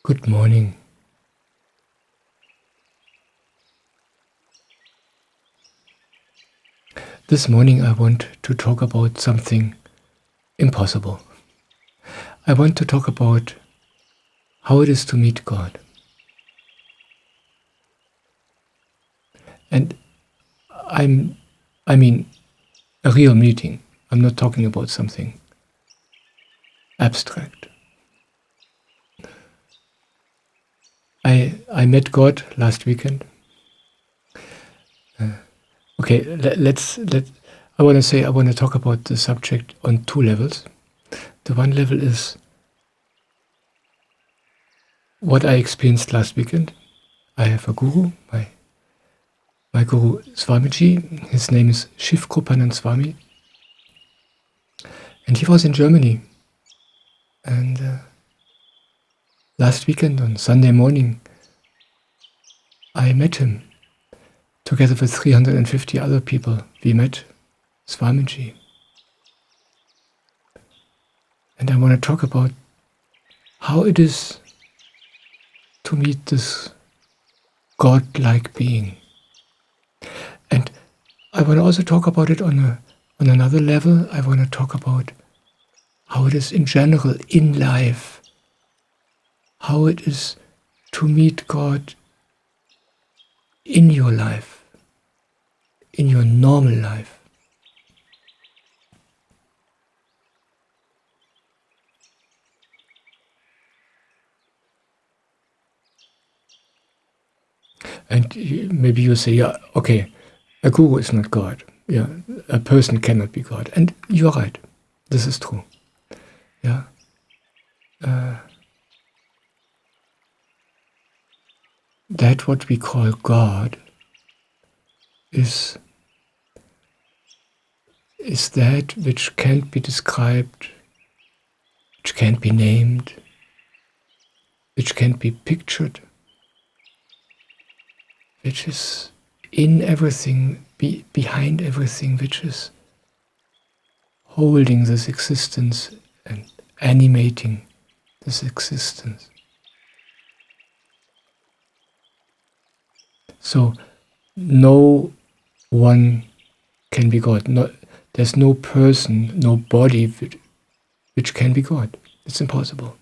Good morning. This morning I want to talk about something impossible. I want to talk about how it is to meet God. And I mean a real meeting. I'm not talking about something abstract. I met God last weekend. I want to talk about the subject on two levels. The one level is what I experienced last weekend. I have a guru, my guru Swamiji. His name is Shiv Krupanand Swami. And he was in Germany. And last weekend on Sunday morning, I met him. Together with 350 other people, we met Swamiji. And I want to talk about how it is to meet this God-like being. And I want to also talk about it on another level. I want to talk about how it is in general in life, how it is to meet God in your life, in your normal life. And maybe you say, yeah, okay, a guru is not God. Yeah, a person cannot be God. And you're right. This is true. Yeah. That what we call God is that which can't be described, which can't be named, which can't be pictured, which is in everything, behind everything, which is holding this existence and animating this existence. So no one can be God. There's no person, no body which can be God. It's impossible.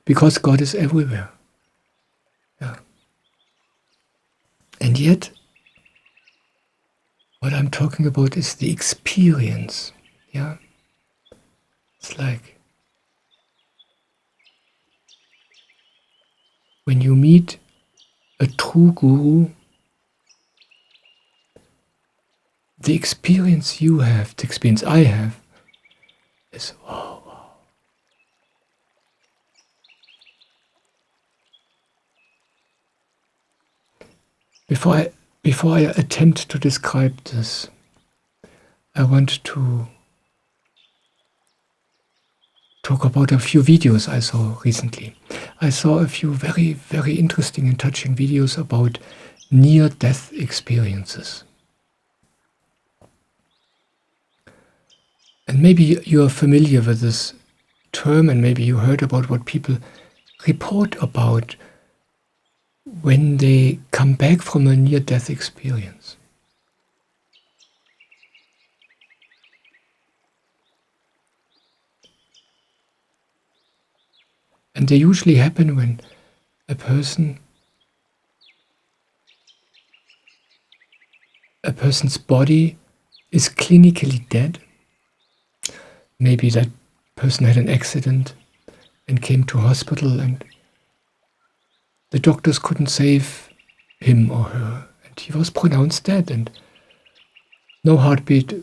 Because God is everywhere. Yeah. And yet, what I'm talking about is the experience. Yeah. It's like when you meet a true guru, the experience you have, the experience I have, is wow. Before I attempt to describe this, I want to talk about a few videos I saw recently. I saw a few very, very interesting and touching videos about near-death experiences. And maybe you are familiar with this term, and maybe you heard about what people report about when they come back from a near-death experience. And they usually happen when a person's body is clinically dead. Maybe that person had an accident and came to hospital and the doctors couldn't save him or her. And he was pronounced dead, and no heartbeat,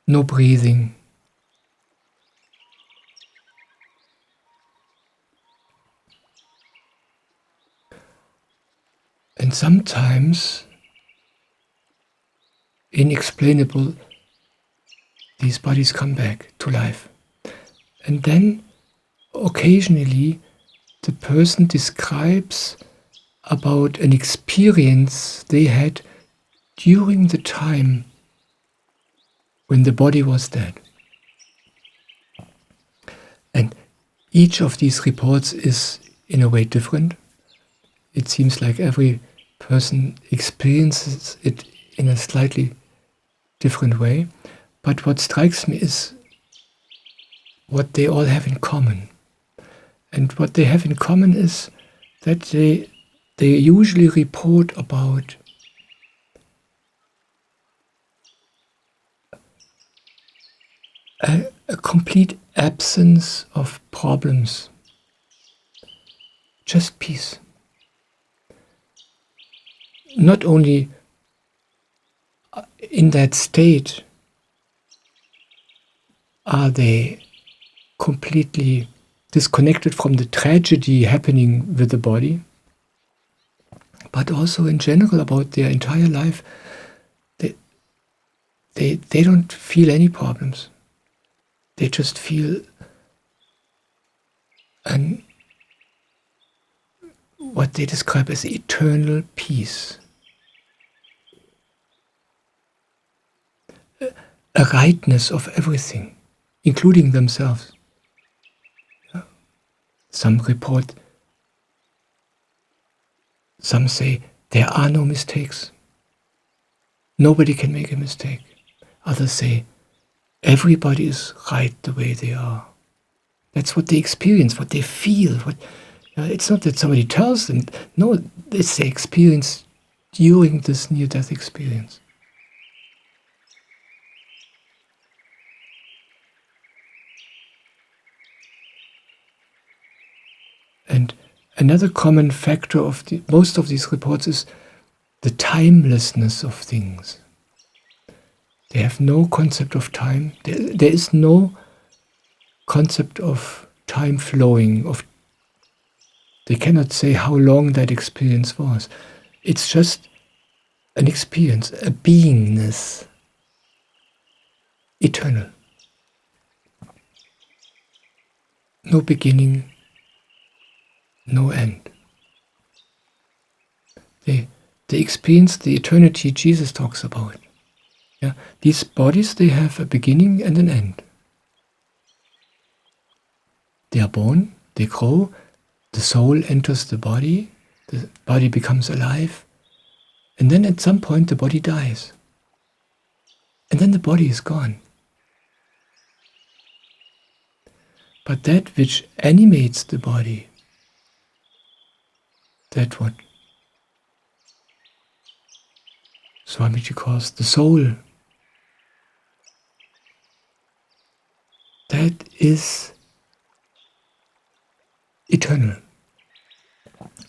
no breathing. And sometimes, inexplainable, these bodies come back to life. And then, occasionally, the person describes about an experience they had during the time when the body was dead. And each of these reports is in a way different. It seems like every person experiences it in a slightly different way. But what strikes me is what they all have in common. And what they have in common is that they usually report about a complete absence of problems, just peace. Not only in that state are they completely disconnected from the tragedy happening with the body, but also in general about their entire life. They don't feel any problems. They just feel what they describe as eternal peace. A rightness of everything, including themselves. Some report, some say there are no mistakes. Nobody can make a mistake. Others say everybody is right the way they are. That's what they experience, what they feel. It's not that somebody tells them. No, it's they experience during this near-death experience. And another common factor of most of these reports is the timelessness of things. They have no concept of time. There is no concept of time flowing. They cannot say how long that experience was. It's just an experience, a beingness, eternal. No beginning, no end. They experience the eternity Jesus talks about. Yeah? These bodies, they have a beginning and an end. They are born, they grow, the soul enters the body becomes alive, and then at some point the body dies. And then the body is gone. But that which animates the body, that what Swamiji calls the soul, that is eternal.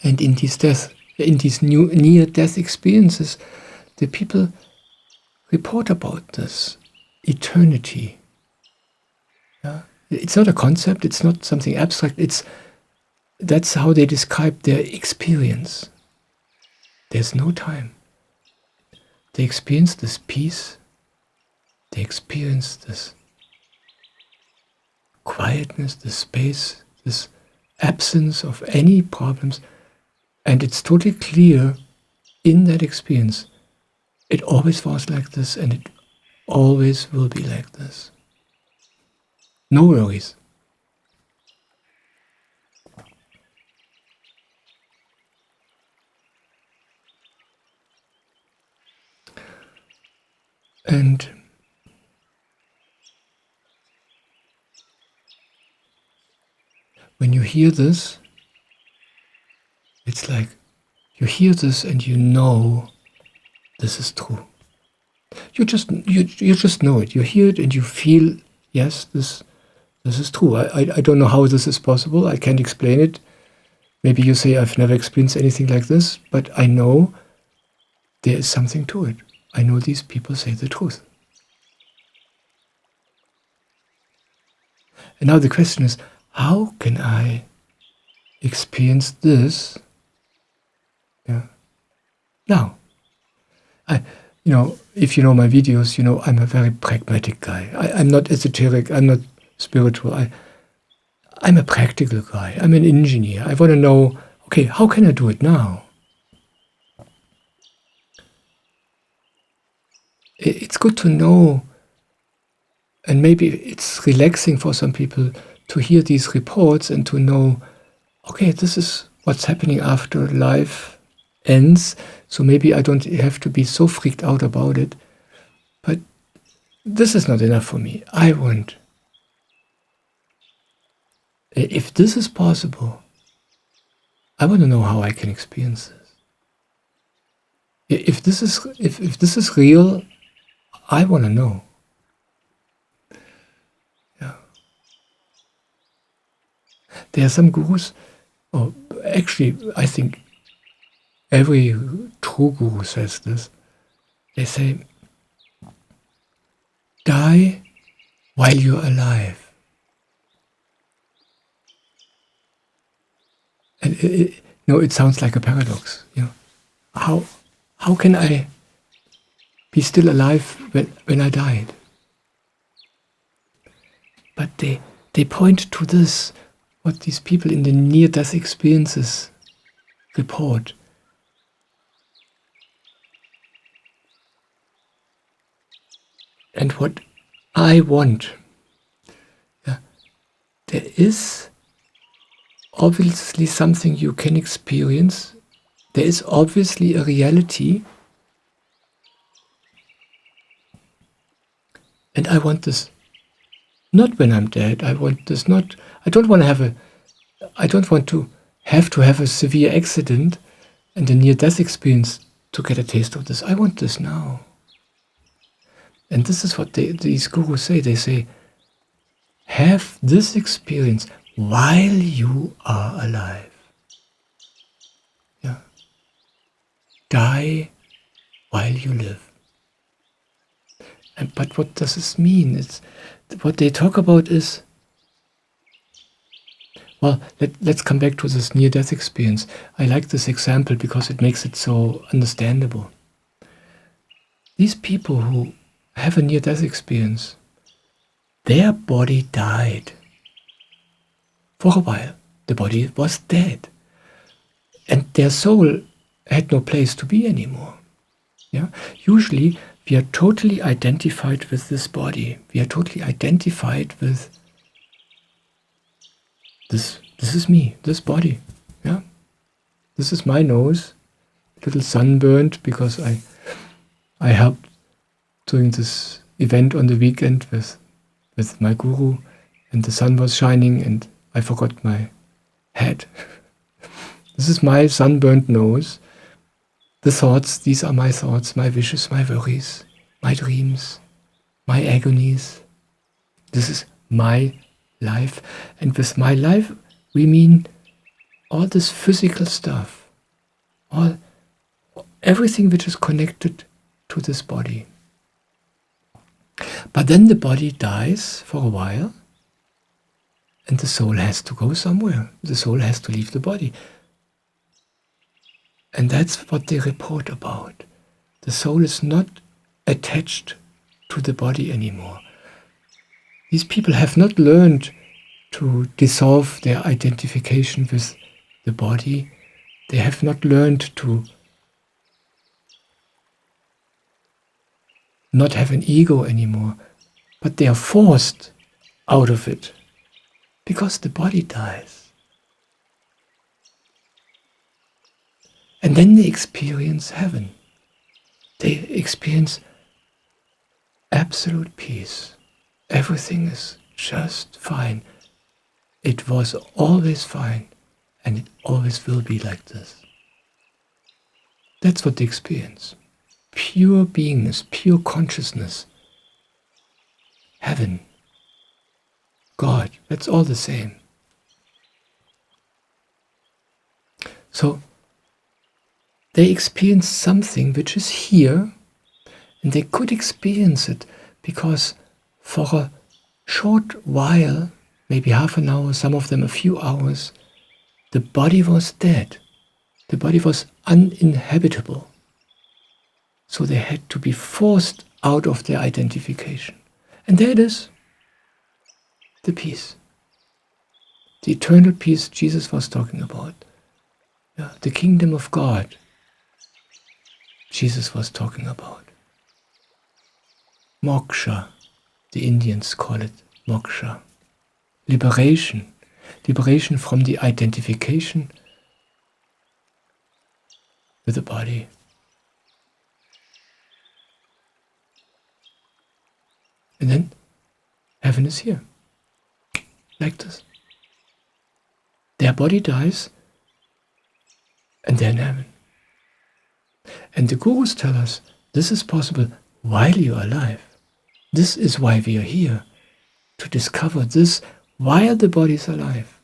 And in these near-death experiences, the people report about this eternity. Yeah? It's not a concept, it's not something abstract, that's how they describe their experience. There's no time. They experience this peace, they experience this quietness, this space, this absence of any problems, and it's totally clear in that experience. It always was like this, and it always will be like this. No worries. And when you hear this, it's like you hear this and you know this is true. You just know it. You hear it and you feel, yes, this is true. I don't know how this is possible. I can't explain it. Maybe you say I've never experienced anything like this, but I know there is something to it. I know these people say the truth. And now the question is, how can I experience this now? If you know my videos, you know I'm a very pragmatic guy. I'm not esoteric, I'm not spiritual. I'm a practical guy. I'm an engineer. I want to know, okay, how can I do it now? It's good to know, and maybe it's relaxing for some people to hear these reports and to know, okay, this is what's happening after life ends, so maybe I don't have to be so freaked out about it, but this is not enough for me. I want, if this is possible, I want to know how I can experience this. If this is real, I want to know. Yeah. There are some gurus, or actually, I think every true guru says this. They say, die while you're alive. And it sounds like a paradox. How can I be still alive when I died? But they point to this, what these people in the near-death experiences report. And what I want, there is obviously something you can experience. There is obviously a reality. And I want this not when I'm dead. I want this not, I don't want to have a severe accident and a near-death experience to get a taste of this. I want this now. And this is what these gurus say. They say, have this experience while you are alive. Yeah. Die while you live. But what does this mean? It's what they talk about is, well, let's come back to this near-death experience. I like this example because it makes it so understandable. These people who have a near-death experience, their body died. For a while, the body was dead. And their soul had no place to be anymore. Yeah? Usually, we are totally identified with this body. We are totally identified with this. This is me, this body. Yeah? This is my nose, a little sunburned because I helped doing this event on the weekend with my guru, and the sun was shining and I forgot my hat. This is my sunburned nose. The thoughts, these are my thoughts, my wishes, my worries, my dreams, my agonies. This is my life. And with my life, we mean all this physical stuff, everything which is connected to this body. But then the body dies for a while, and the soul has to go somewhere. The soul has to leave the body. And that's what they report about. The soul is not attached to the body anymore. These people have not learned to dissolve their identification with the body. They have not learned to not have an ego anymore, but they are forced out of it because the body dies. And then they experience heaven. They experience absolute peace. Everything is just fine. It was always fine, and it always will be like this. That's what they experience. Pure beingness, pure consciousness. Heaven. God. That's all the same. So, they experience something which is here, and they could experience it because for a short while, maybe half an hour, some of them a few hours, the body was dead. The body was uninhabitable. So they had to be forced out of their identification. And there it is, the peace. The eternal peace Jesus was talking about. Yeah, the kingdom of God Jesus was talking about. Moksha, the Indians call it moksha. Liberation. liberation from the identification with the body. And then heaven is here, like this. Their body dies, and they're in heaven. And the gurus tell us this is possible while you are alive. This is why we are here, to discover this while the body is alive.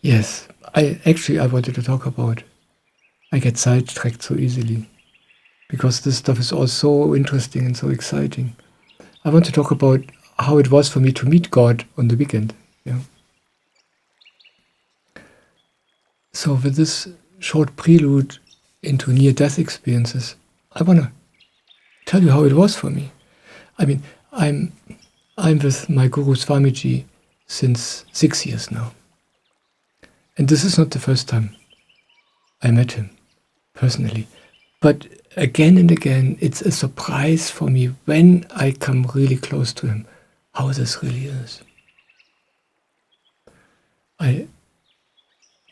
Yes, I wanted to talk about, I get sidetracked so easily, because this stuff is all so interesting and so exciting. I want to talk about how it was for me to meet God on the weekend. Yeah. So with this short prelude into near-death experiences, I want to tell you how it was for me. I mean, I'm with my Guru Swamiji since 6 years now. And this is not the first time I met him personally. But again and again, it's a surprise for me when I come really close to him, how this really is.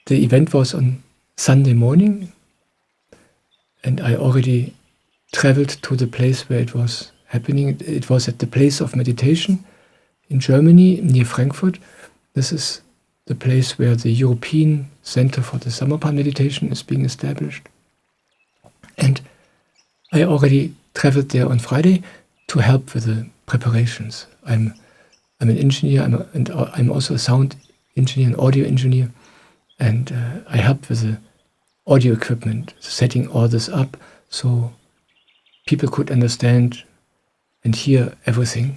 The event was on Sunday morning, and I already traveled to the place where it was happening. It was at the place of meditation in Germany, near Frankfurt. This is the place where the European Center for the Samarpa meditation is being established. And I already traveled there on Friday to help with the preparations. I'm an engineer, I'm also a sound engineer, an audio engineer, and I helped with the audio equipment, setting all this up so people could understand and hear everything.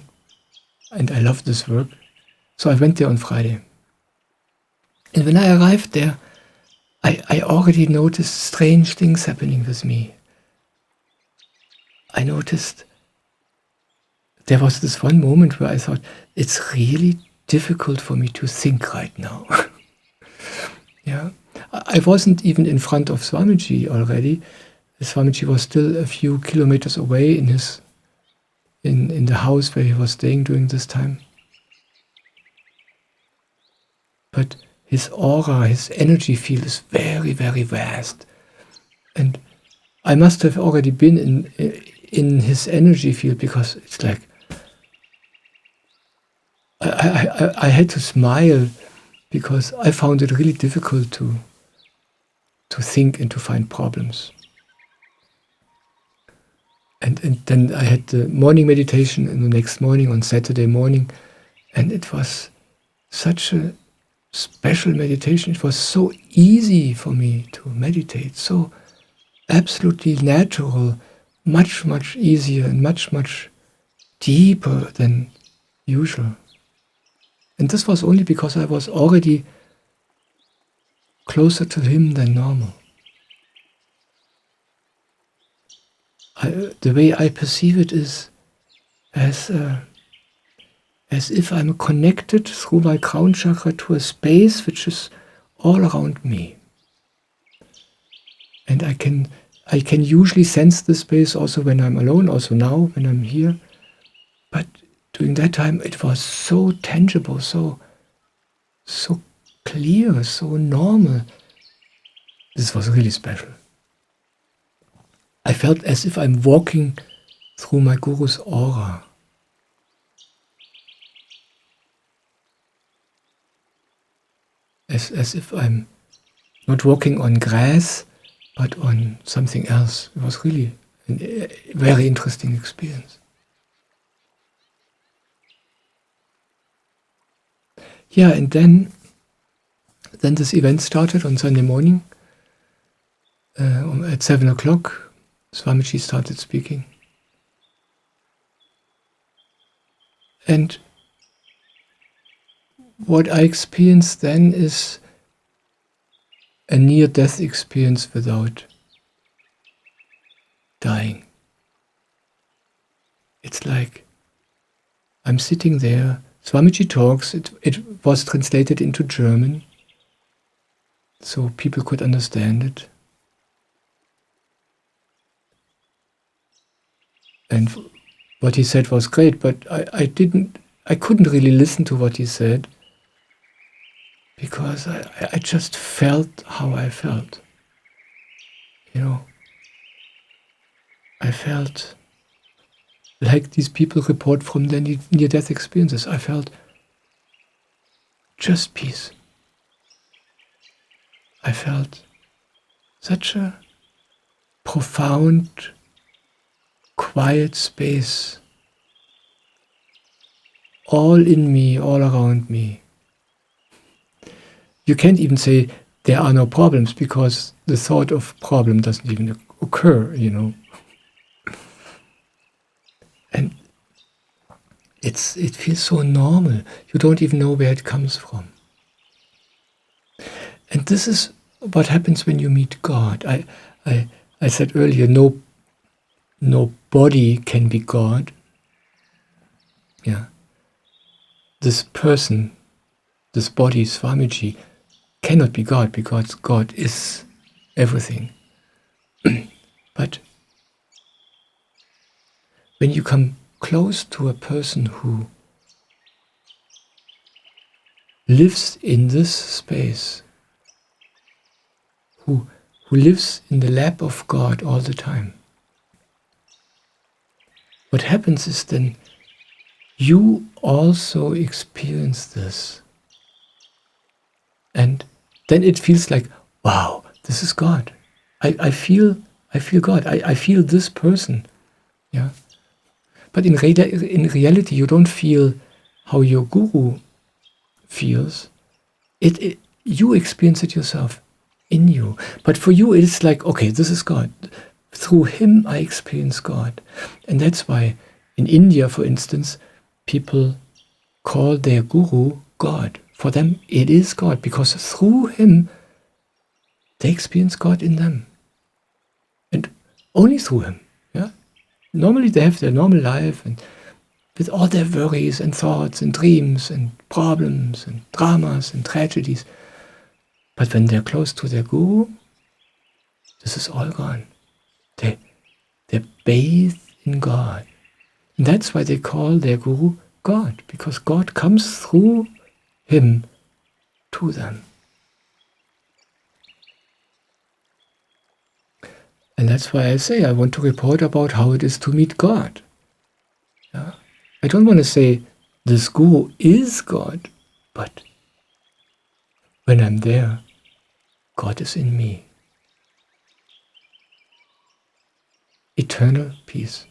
And I love this work. So I went there on Friday. And when I arrived there, I already noticed strange things happening with me. I noticed there was this one moment where I thought, it's really difficult for me to think right now. Yeah, I wasn't even in front of Swamiji already. Swamiji was still a few kilometers away in the house where he was staying during this time. But his aura, his energy field is very, very vast. And I must have already been in his energy field, because it's like, I had to smile, because I found it really difficult to think and to find problems. And then I had the morning meditation in the next morning, on Saturday morning, and it was such a special meditation. It was so easy for me to meditate, so absolutely natural, much, much easier and much, much deeper than usual. And this was only because I was already closer to him than normal. The way I perceive it is as if I'm connected through my crown chakra to a space which is all around me. And I can usually sense the space also when I'm alone, also now when I'm here. But during that time it was so tangible, so clear, so normal. This was really special. I felt as if I'm walking through my Guru's aura. As if I'm not walking on grass, but on something else. It was really a very interesting experience. Yeah, and then this event started on Sunday morning at 7 o'clock. Swamiji started speaking. And what I experienced then is a near-death experience without dying. It's like I'm sitting there, Swamiji talks, it was translated into German, so people could understand it. And what he said was great, but I couldn't really listen to what he said because I just felt how I felt. I felt like these people report from their near-death experiences. I felt just peace. I felt such a profound, quiet space, all in me, all around me. You can't even say there are no problems because the thought of problem doesn't even occur, And it feels so normal. You don't even know where it comes from. And this is what happens when you meet God. I said earlier, no body can be God. Yeah. This person, this body, Swamiji, cannot be God because God is everything. But when you come close to a person who lives in this space, who lives in the lap of God all the time, what happens is then you also experience this. And then it feels like, wow, this is God. I feel God. I feel this person. Yeah. But in reality, you don't feel how your guru feels. You experience it yourself in you. But for you, it's like, okay, this is God. Through him, I experience God. And that's why in India, for instance, people call their guru God. For them, it is God, because through him, they experience God in them. And only through him. Yeah. Normally they have their normal life and with all their worries and thoughts and dreams and problems and dramas and tragedies. But when they're close to their guru, this is all gone. They bathe in God. And that's why they call their guru God, because God comes through him to them. And that's why I say I want to report about how it is to meet God. Yeah? I don't want to say this guru is God, but when I'm there, God is in me. Eternal peace.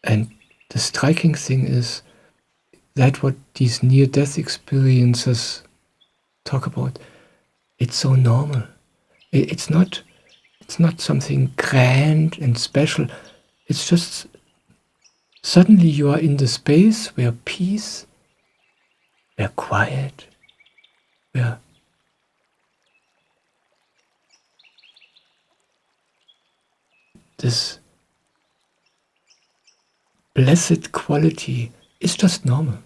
And the striking thing is that what these near-death experiences talk about, it's so normal. It's not something grand and special. It's just suddenly you are in the space where peace, where quiet, where this blessed quality is just normal.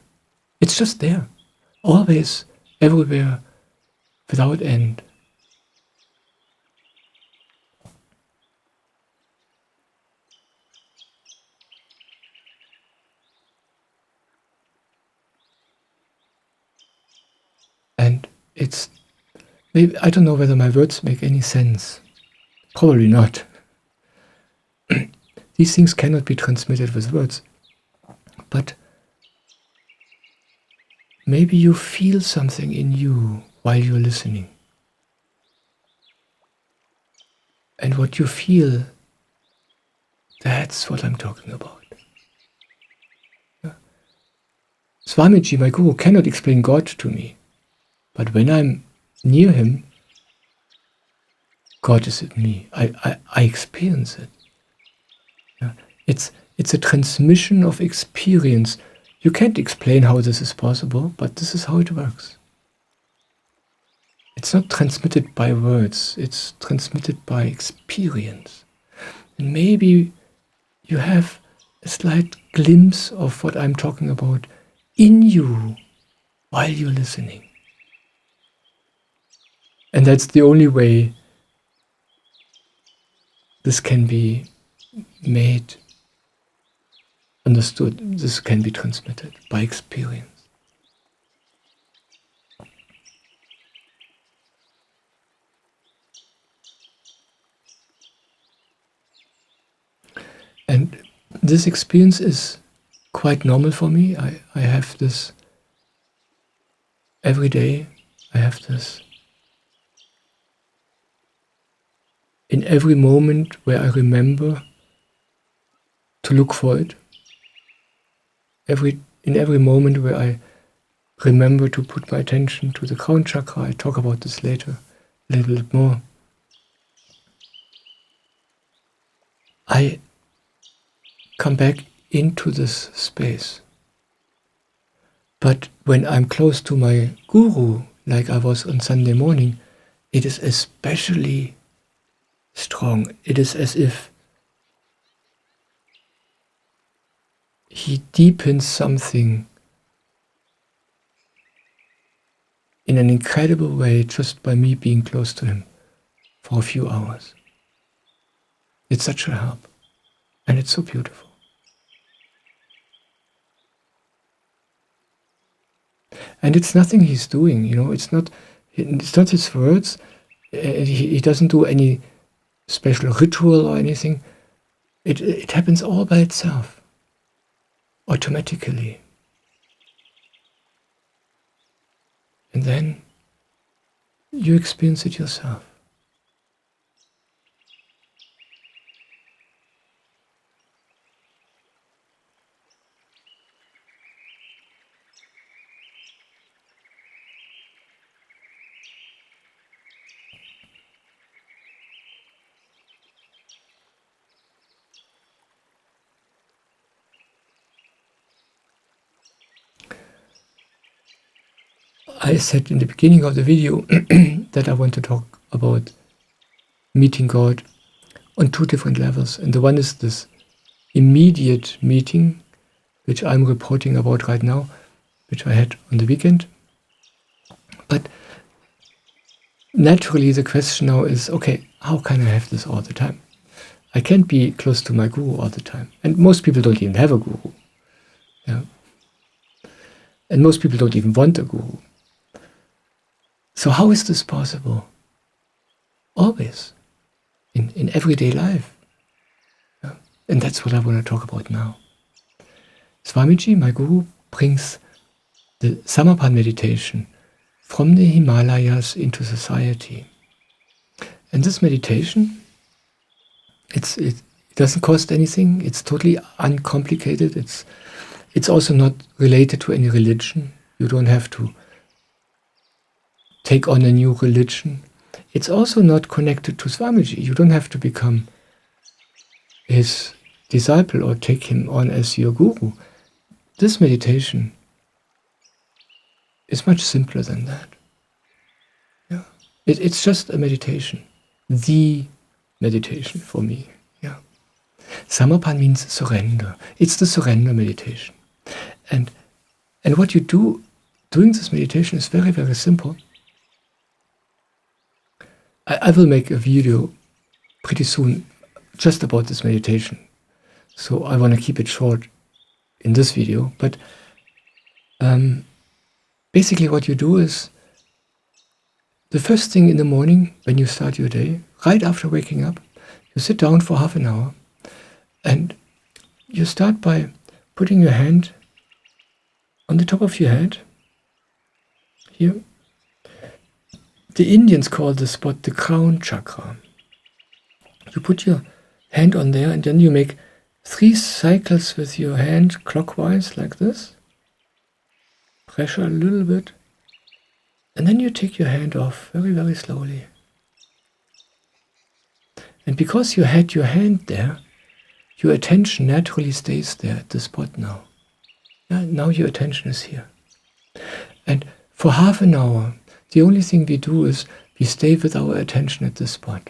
It's just there, always, everywhere, without end. And it's, maybe, I don't know whether my words make any sense. Probably not. These things cannot be transmitted with words. But maybe you feel something in you while you're listening. And what you feel, that's what I'm talking about. Yeah. Swamiji, my guru, cannot explain God to me. But when I'm near him, God is in me. I experience it. Yeah. It's a transmission of experience. You can't explain how this is possible, but this is how it works. It's not transmitted by words, it's transmitted by experience. And maybe you have a slight glimpse of what I'm talking about in you while you're listening. And that's the only way this can be made, understood, this can be transmitted by experience. And this experience is quite normal for me. I have this every day. I have this in every moment where I remember to look for it. In every moment where I remember to put my attention to the crown chakra. I talk about this later a little bit more. I come back into this space. But when I'm close to my guru, like I was on Sunday morning, it is especially strong. It is as if he deepens something in an incredible way just by me being close to him for a few hours. It's such a help, and it's so beautiful. And it's nothing he's doing, it's not his words. He doesn't do any special ritual or anything. It happens all by itself, automatically. And then you experience it yourself. I said in the beginning of the video that I want to talk about meeting God on two different levels. And the one is this immediate meeting, which I'm reporting about right now, which I had on the weekend. But naturally the question now is, okay, how can I have this all the time? I can't be close to my guru all the time. And most people don't even have a guru. Yeah. And most people don't even want a guru. So how is this possible? Always. In everyday life. Yeah. And that's what I want to talk about now. Swamiji, my guru, brings the Samarpan meditation from the Himalayas into society. And this meditation, it doesn't cost anything. It's totally uncomplicated. It's also not related to any religion. You don't have to take on a new religion. It's also not connected to Swamiji. You don't have to become his disciple or take him on as your guru. This meditation is much simpler than that. Yeah, it's just a meditation. The meditation for me. Yeah, Samarpan means surrender. It's the surrender meditation. And what you do doing this meditation is very, very simple. I will make a video pretty soon just about this meditation. So I want to keep it short in this video. But basically what you do is the first thing in the morning when you start your day, right after waking up, you sit down for half an hour and you start by putting your hand on the top of your head, here. The Indians call this spot the crown chakra. You put your hand on there and then you make 3 cycles with your hand clockwise like this. Pressure a little bit. And then you take your hand off very, very slowly. And because you had your hand there, your attention naturally stays there at the spot now. Yeah, now your attention is here. And for half an hour, the only thing we do is we stay with our attention at this spot.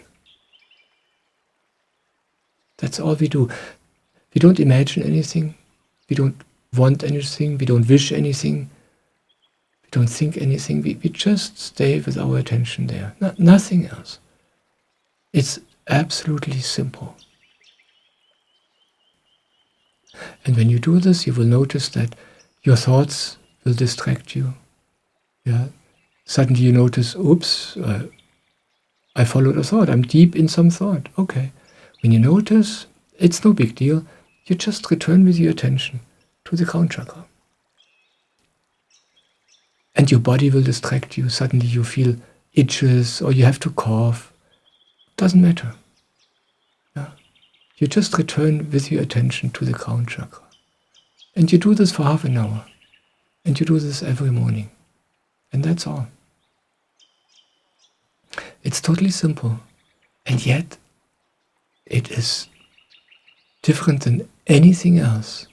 That's all we do. We don't imagine anything. We don't want anything, we don't wish anything, we don't think anything, we just stay with our attention there, nothing else. It's absolutely simple. And when you do this, you will notice that your thoughts will distract you. Yeah. Suddenly you notice, oops, I followed a thought. I'm deep in some thought. Okay. When you notice, it's no big deal. You just return with your attention to the crown chakra. And your body will distract you. Suddenly you feel itches or you have to cough. Doesn't matter. Yeah. You just return with your attention to the crown chakra. And you do this for half an hour. And you do this every morning. And that's all. It's totally simple. And yet, it is different than anything else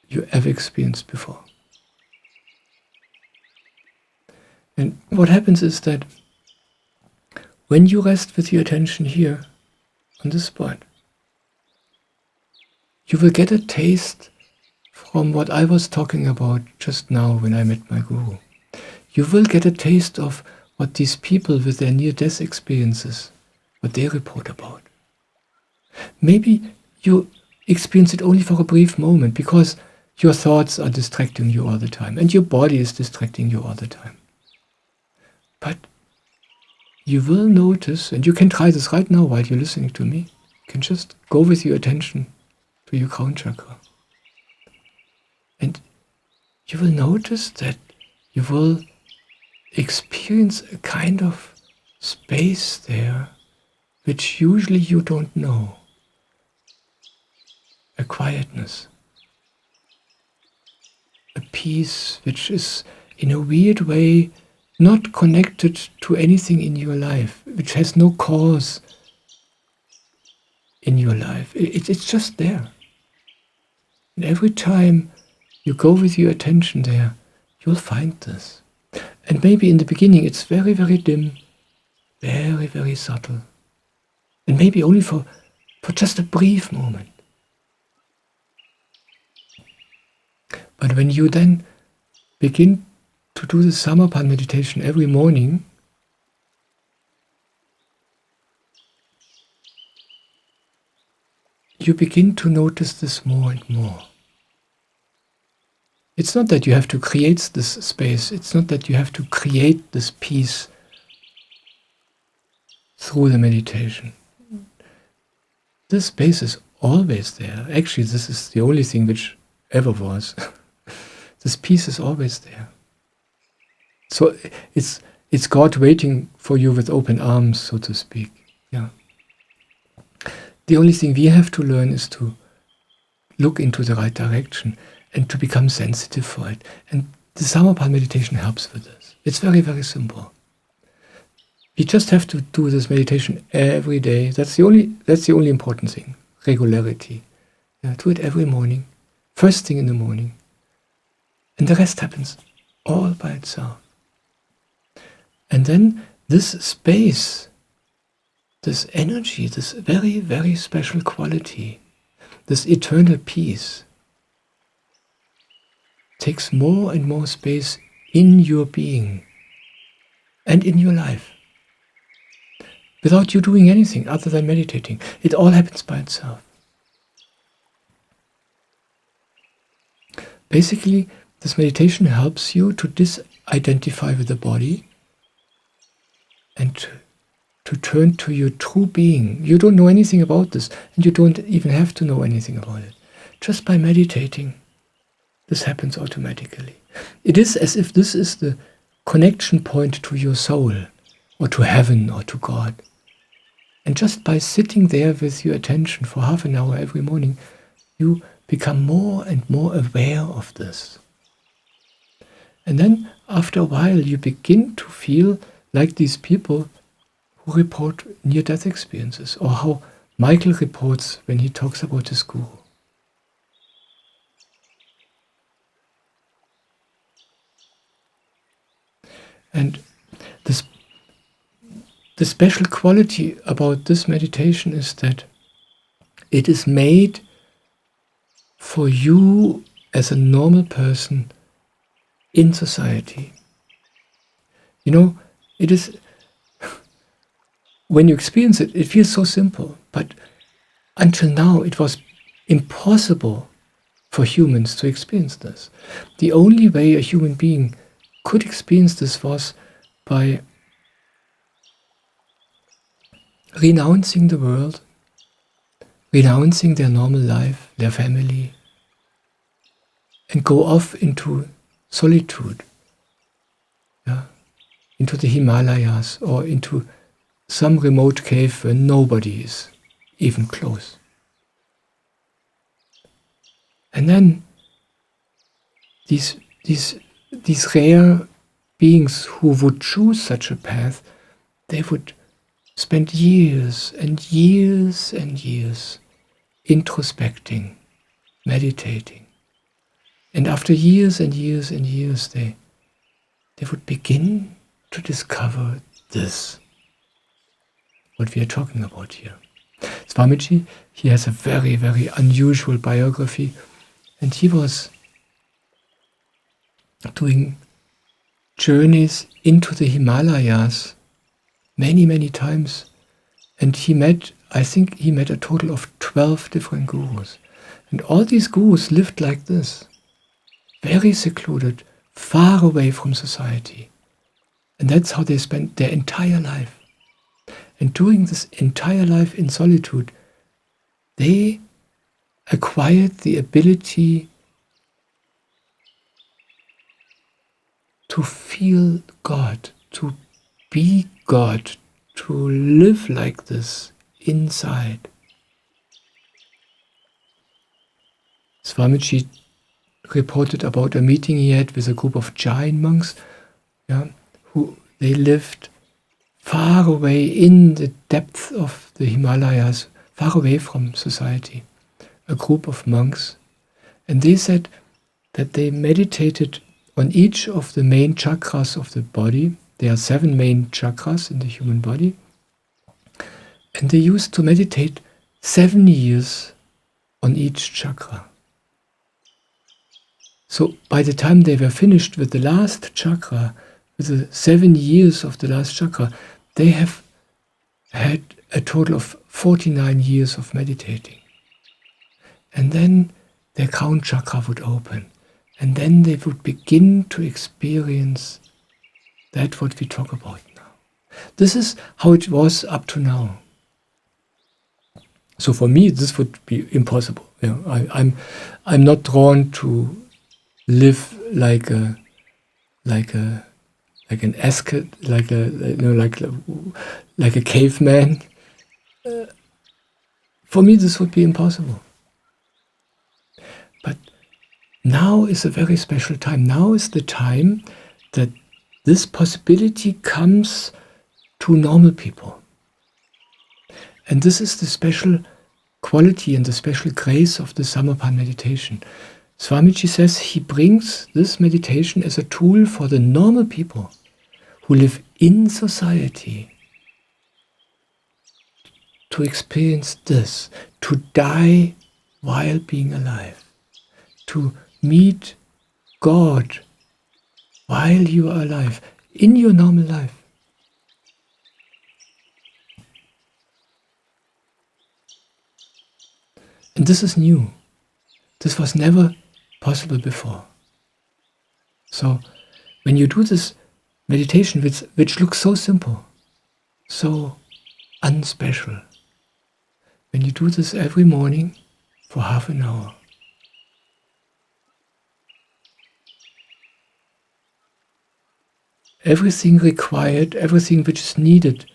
you ever experienced before. And what happens is that when you rest with your attention here, on this spot, you will get a taste from what I was talking about just now when I met my guru. You will get a taste of what these people with their near-death experiences, what they report about. Maybe you experience it only for a brief moment because your thoughts are distracting you all the time and your body is distracting you all the time. But you will notice, and you can try this right now while you're listening to me, you can just go with your attention to your crown chakra. And you will notice that you will experience a kind of space there which usually you don't know. A quietness. A peace which is in a weird way not connected to anything in your life, which has no cause in your life. It's just there. And every time you go with your attention there, you'll find this. And maybe in the beginning it's very, very dim, very, very subtle. And maybe only for just a brief moment. But when you then begin to do the Samarpan meditation every morning, you begin to notice this more and more. It's not that you have to create this space, it's not that you have to create this peace through the meditation. This space is always there. Actually, this is the only thing which ever was. This peace is always there. So it's God waiting for you with open arms, so to speak. Yeah. The only thing we have to learn is to look into the right direction and to become sensitive for it. And the Samarpan meditation helps with this. It's very, very simple. We just have to do this meditation every day. That's the only important thing. Regularity. Yeah, do it every morning. First thing in the morning. And the rest happens all by itself. And then this space, this energy, this very, very special quality, this eternal peace, takes more and more space in your being and in your life. Without you doing anything other than meditating. It all happens by itself. Basically, this meditation helps you to disidentify with the body and to turn to your true being. You don't know anything about this, and you don't even have to know anything about it. Just by meditating, this happens automatically. It is as if this is the connection point to your soul, or to heaven, or to God. And just by sitting there with your attention for half an hour every morning, you become more and more aware of this. And then, after a while, you begin to feel like these people who report near-death experiences, or how Michael reports when he talks about his guru. And the special quality about this meditation is that it is made for you as a normal person in society. You know, it is, when you experience it, it feels so simple, but until now it was impossible for humans to experience this. The only way a human being could experience this was by renouncing the world, renouncing their normal life, their family, and go off into solitude, into the Himalayas or into some remote cave where nobody is even close. And then these rare beings who would choose such a path, they would spend years and years and years introspecting, meditating. And after years and years and years, they would begin to discover this, what we are talking about here. Swamiji, he has a very, very unusual biography, and he was doing journeys into the Himalayas many, many times. And I think he met a total of 12 different gurus. And all these gurus lived like this, very secluded, far away from society. And that's how they spent their entire life. And during this entire life in solitude, they acquired the ability to feel God, to be God, to live like this inside. Swamiji reported about a meeting he had with a group of Jain monks, who they lived far away in the depth of the Himalayas, far away from society, a group of monks. And they said that they meditated on each of the main chakras of the body. There are 7 main chakras in the human body. And they used to meditate 7 years on each chakra. So by the time they were finished with the last chakra, with the 7 years of the last chakra, they have had a total of 49 years of meditating. And then their crown chakra would open. And then they would begin to experience that what we talk about now. This is how it was up to now. So for me, this would be impossible. I'm not drawn to live like an asket, like a caveman. For me, this would be impossible. But now is a very special time. Now is the time that this possibility comes to normal people. And this is the special quality and the special grace of the Samarpan meditation. Swamiji says he brings this meditation as a tool for the normal people who live in society to experience this, to die while being alive, to meet God while you are alive, in your normal life. And this is new. This was never possible before. So when you do this meditation, which looks so simple, so unspecial, when you do this every morning for half an hour, everything required, everything which is needed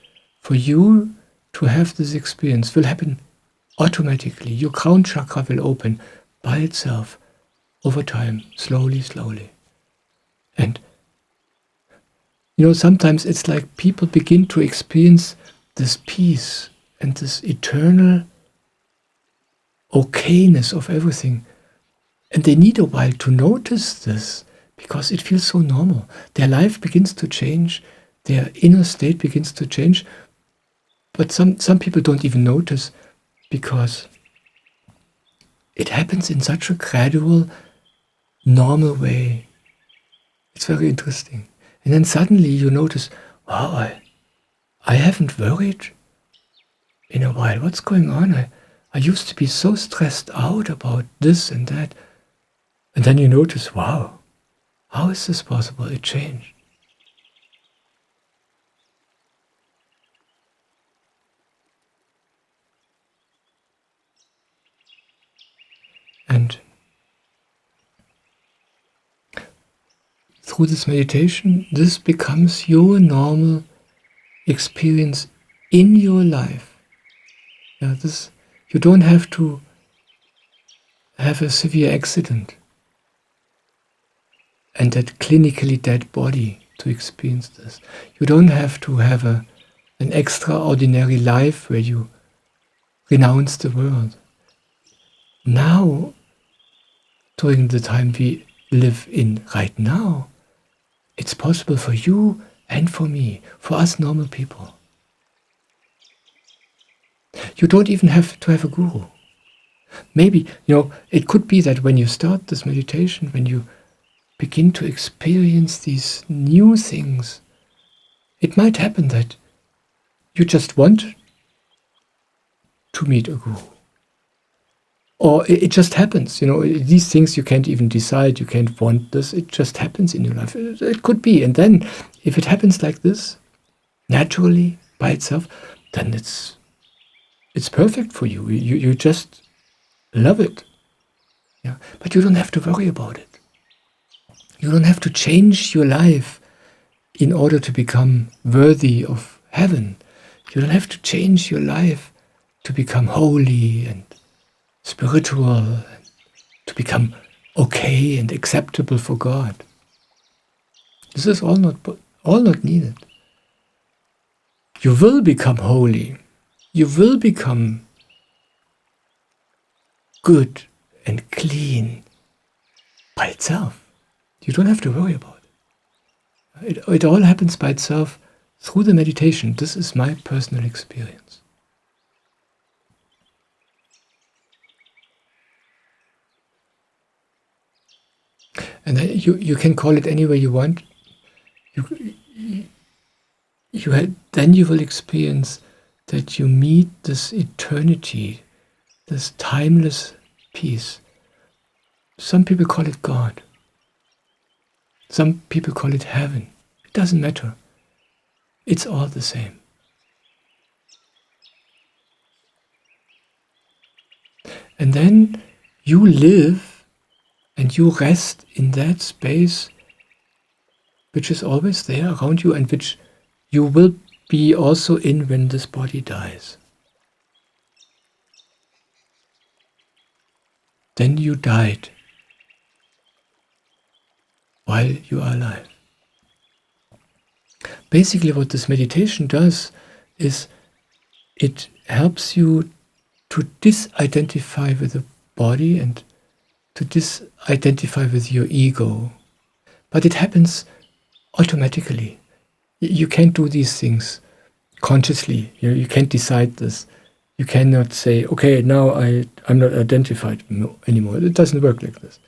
for you to have this experience will happen automatically. Your crown chakra will open by itself over time, slowly, slowly. And sometimes it's like people begin to experience this peace and this eternal okayness of everything. And they need a while to notice this because it feels so normal. Their life begins to change, their inner state begins to change. But some people don't even notice because it happens in such a gradual, normal way. It's very interesting. And then suddenly you notice, wow, I haven't worried in a while. What's going on? I used to be so stressed out about this and that. And then you notice, wow, how is this possible? It changed. And through this meditation, this becomes your normal experience in your life. Yeah, you don't have to have a severe accident and that clinically dead body to experience this. You don't have to have an extraordinary life where you renounce the world. Now, during the time we live in right now, it's possible for you and for me, for us normal people. You don't even have to have a guru. Maybe, it could be that when you start this meditation, when you begin to experience these new things, it might happen that you just want to meet a guru. Or it just happens, these things you can't even decide, you can't want this, it just happens in your life. It could be, and then if it happens like this, naturally, by itself, then it's perfect for you. You just love it. Yeah. But you don't have to worry about it. You don't have to change your life in order to become worthy of heaven. You don't have to change your life to become holy and spiritual, and to become okay and acceptable for God. This is all not needed. You will become holy. You will become good and clean by itself. You don't have to worry about it. It all happens by itself through the meditation. This is my personal experience. And you can call it any way you want. Then you will experience that you meet this eternity, this timeless peace. Some people call it God. Some people call it heaven. It doesn't matter. It's all the same. And then you live and you rest in that space which is always there around you and which you will be also in when this body dies. Then you died while you are alive. Basically what this meditation does is it helps you to disidentify with the body and to disidentify with your ego. But it happens automatically. You can't do these things consciously. You can't decide this. You cannot say, okay, now I'm not identified anymore. It doesn't work like this.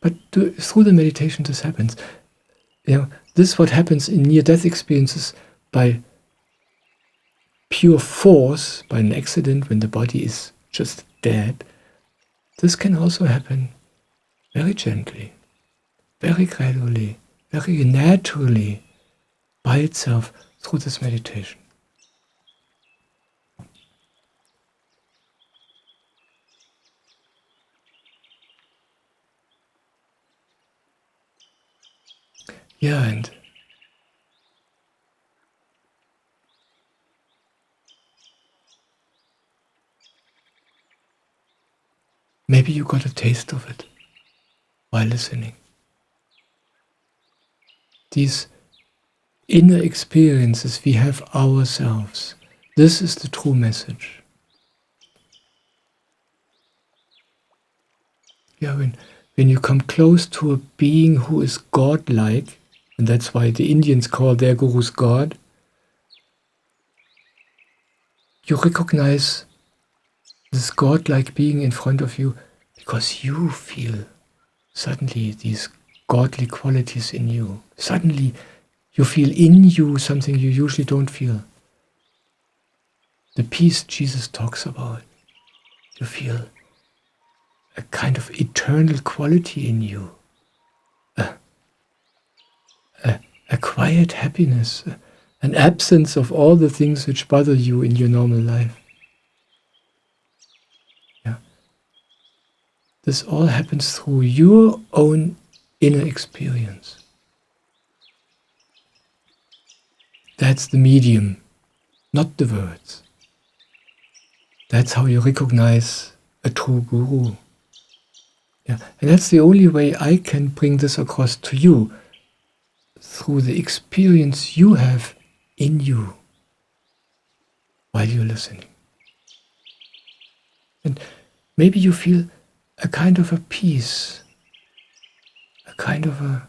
But through the meditation this happens. This is what happens in near-death experiences by pure force, by an accident when the body is just dead. This can also happen very gently, very gradually, very naturally, by itself through this meditation. Yeah, and maybe you got a taste of it while listening. These inner experiences we have ourselves. This is the true message. Yeah, when you come close to a being who is God-like, and that's why the Indians call their gurus God, you recognize this God-like being in front of you because you feel suddenly these godly qualities in you. Suddenly you feel in you something you usually don't feel. The peace Jesus talks about. You feel a kind of eternal quality in you. A quiet happiness. An absence of all the things which bother you in your normal life. Yeah. This all happens through your own inner experience. That's the medium, not the words. That's how you recognize a true guru. Yeah. And that's the only way I can bring this across to you, through the experience you have in you while you're listening. And maybe you feel a kind of a peace, a kind of a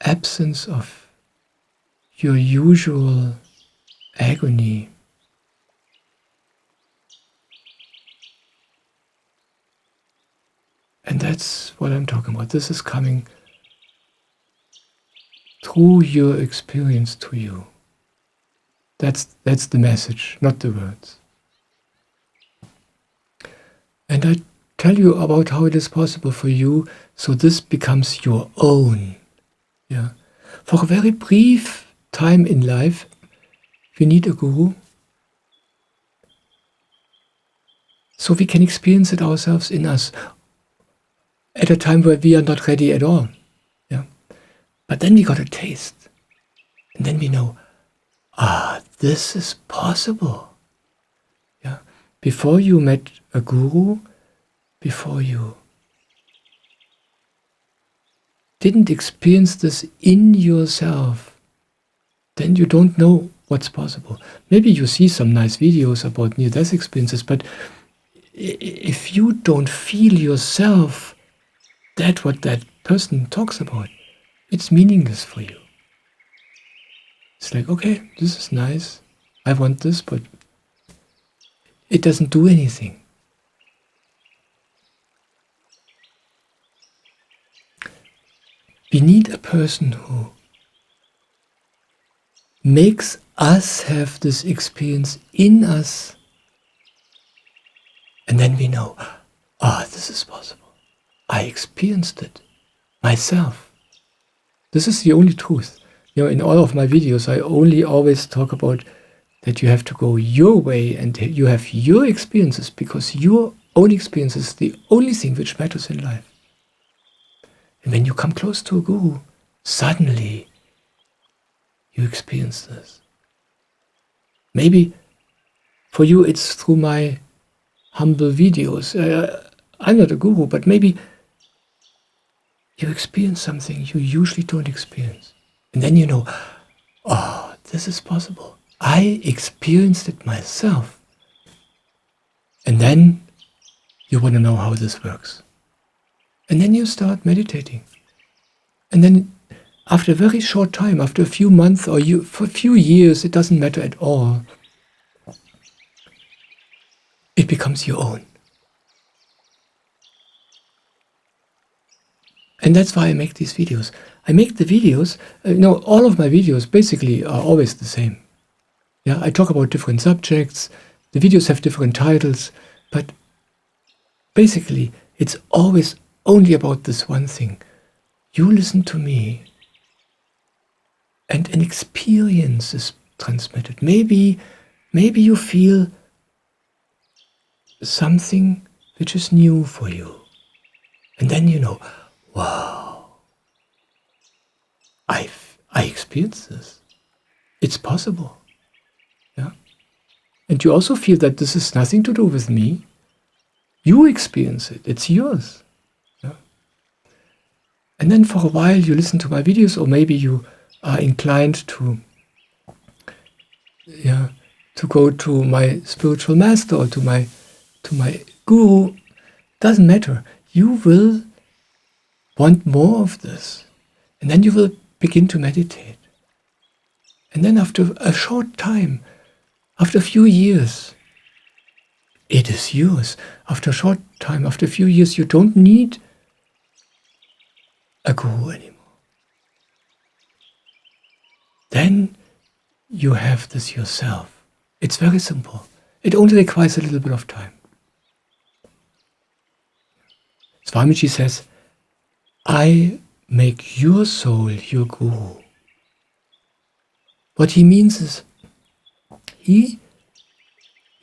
absence of your usual agony. And that's what I'm talking about. This is coming through your experience to you. That's the message, not the words. And I tell you about how it is possible for you, so this becomes your own. Yeah. For a very brief time in life, you need a guru, so we can experience it ourselves in us at a time where we are not ready at all. Yeah. But then we got a taste. And then we know, this is possible. Yeah. Before you met a guru, before you didn't experience this in yourself, then you don't know what's possible. Maybe you see some nice videos about near-death experiences, but if you don't feel yourself what that person talks about, it's meaningless for you. It's like, okay, this is nice, I want this, but it doesn't do anything. We need a person who makes us have this experience in us, and then we know, this is possible. I experienced it myself. This is the only truth. In all of my videos, I only always talk about that you have to go your way and you have your experiences, because your own experience is the only thing which matters in life. And when you come close to a guru, suddenly you experience this. Maybe for you it's through my humble videos. I'm not a guru, but maybe you experience something you usually don't experience. And then you know, this is possible. I experienced it myself. And then you want to know how this works. And then you start meditating. And then after a very short time, after a few months or for a few years, it doesn't matter at all, it becomes your own. And that's why I make these videos. I make the videos, all of my videos basically are always the same. Yeah, I talk about different subjects, the videos have different titles, but basically it's always only about this one thing. You listen to me and an experience is transmitted. Maybe you feel something which is new for you. And then you know, wow, I experienced this. It's possible. Yeah. And you also feel that this has nothing to do with me. You experience it. It's yours. Yeah. And then for a while you listen to my videos, or maybe you are inclined to go to my spiritual master or to my guru. Doesn't matter. You will want more of this. And then you will begin to meditate. And then after a short time, after a few years, it is yours. After a short time, after a few years, you don't need a guru anymore. Then you have this yourself. It's very simple. It only requires a little bit of time. Swamiji says, I make your soul your guru. What he means is, he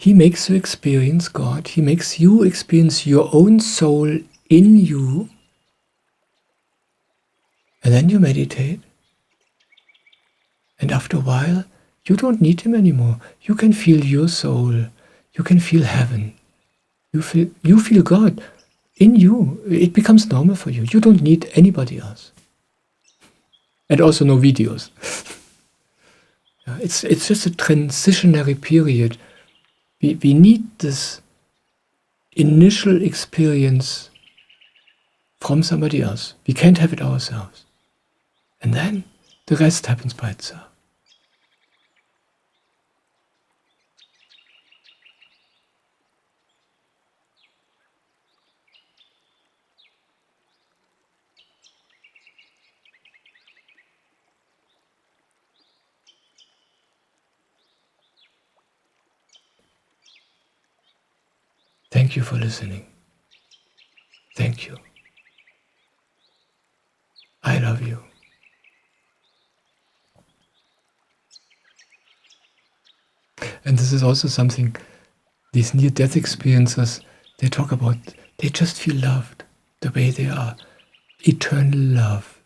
makes you experience God. He makes you experience your own soul in you. And then you meditate. And after a while, you don't need him anymore. You can feel your soul. You can feel heaven. You feel God in you. It becomes normal for you. You don't need anybody else. And also no videos. It's just a transitionary period. We need this initial experience from somebody else. We can't have it ourselves. And then the rest happens by itself. Thank you for listening. Thank you. I love you. And this is also something these near-death experiences, they talk about, they just feel loved the way they are. Eternal love.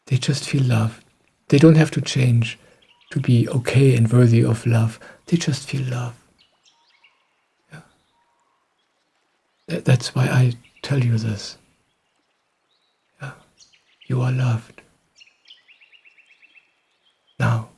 They just feel loved. They don't have to change to be okay and worthy of love. They just feel love. That's why I tell you this. Yeah. You are loved. Now,